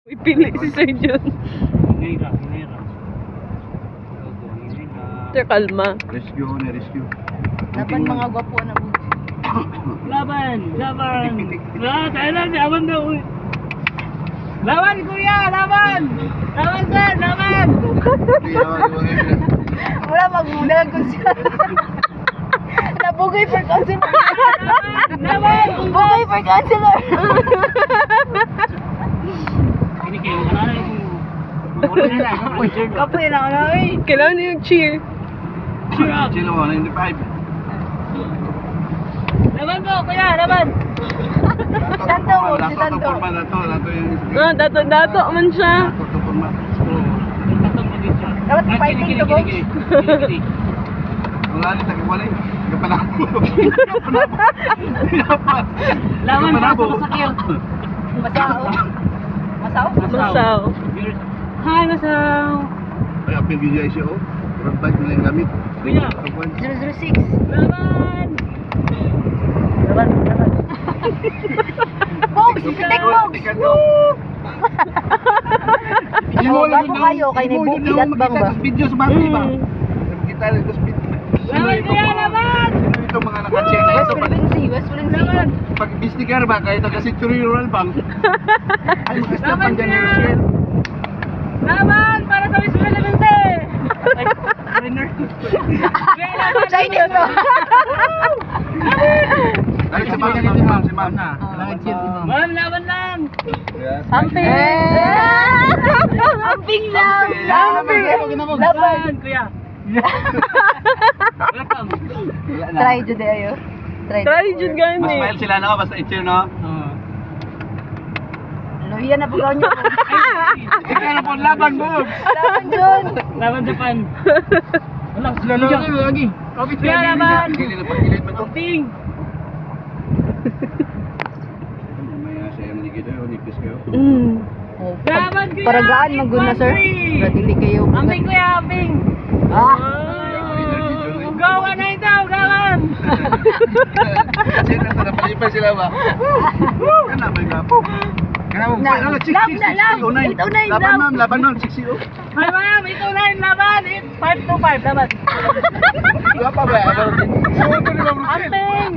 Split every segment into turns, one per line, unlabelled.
Uy, pili si Sir John.
Hinira.
Sir, kalma.
Rescue na rescue.
Dapat mga gwapo na po.
Laban! Tayo lang, laban daw. Laban, kuya! Laban! Laban, sir! Laban!
Wala magmulan ko siya. Nabugay for counselor.
Laban!
Bugay for counselor.
Ini kayo, kanana yung... Wala na,
Kapoy na ako na eh.
Kailangan niyo yung cheer.
cheer up!
Sino mo, 95.
Laban po, kuya! Laban!
Tanto mo, si
Lato
Tanto.
forma na to. Lato yung...
Ah, dato man siya.
Lato forma.
Dapat fighting to, box.
Wala rin, takiwalay. Kapanabo.
Laban para sa masakil.
Masao. Masao?
Masaw.
Hi, Masaw!
Ay, apil yun siya oh. Road bike na yung gamit.
Kuya!
006.
Laban!
Laban. Box! Take box! Gwapo kayo, kay ni Buki at Bang ba?
Video sa battery ba? Kita rin sa speed.
Laban, kuya! Laban!
Ito mga naka-check na
West
ito.
Philippine Sea.
Pag istigar ba, kahit taga-Century Rural Bank. Ay, mga estapan dyan yung shell.
Laban! Para sa Miss Philippines!
Chinese no?
Ay, si ma'am, si ma'am.
Ma'am, laban lang!
Amping!
Amping lang!
Amping!
Laban, kuya! Welcome!
Try jude ayo.
Try jud
Mas
gani.
smile sila no, basta i-cheer no.
Luya na po niyo.
Ikaw na po laban mo.
Laban Jun.
Laban Japan! Wala,
Sila na lagi.
Kuya, laban!
Gilid na pagilid mo to.
Amping!
Mamaya sa yung ligid ay unikis kayo.
Laban, kuya!
Paragaan maguna sir. Radili kayo.
Amping, kuya! Amping!
Ah.
Gawa na ito! Gawan!
Kasi nasa napalipay sila ba? Kana ba yung gapo? Kana mo
Na-
ano,
lab na, lab. 809, lab.
Laban ma'am, 60.
Hi, ma'am! Ito na yung laban! 525, laban!
Gapa ba? So ko ni ma'am.
Amping!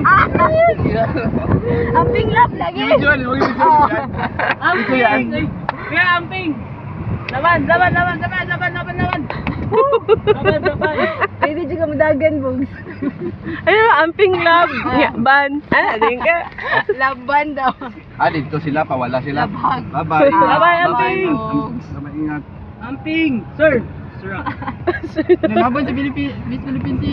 Amping lab lagi.
Video yan, huwag yung video yan. Ito yan.
Amping! Kuya, amping! Laban! Laban!
Pwede juga madagan bogs.
Ano ba, amping lab? Ban. Ano, din ka?
Laban daw.
Ah, dito sila, pawala sila.
Labag.
Bye-bye.
Bye-bye, Amping.
Bye-bye, ingat.
Amping! Sir! Sir!
Sir,
Nalaban sa Philippines si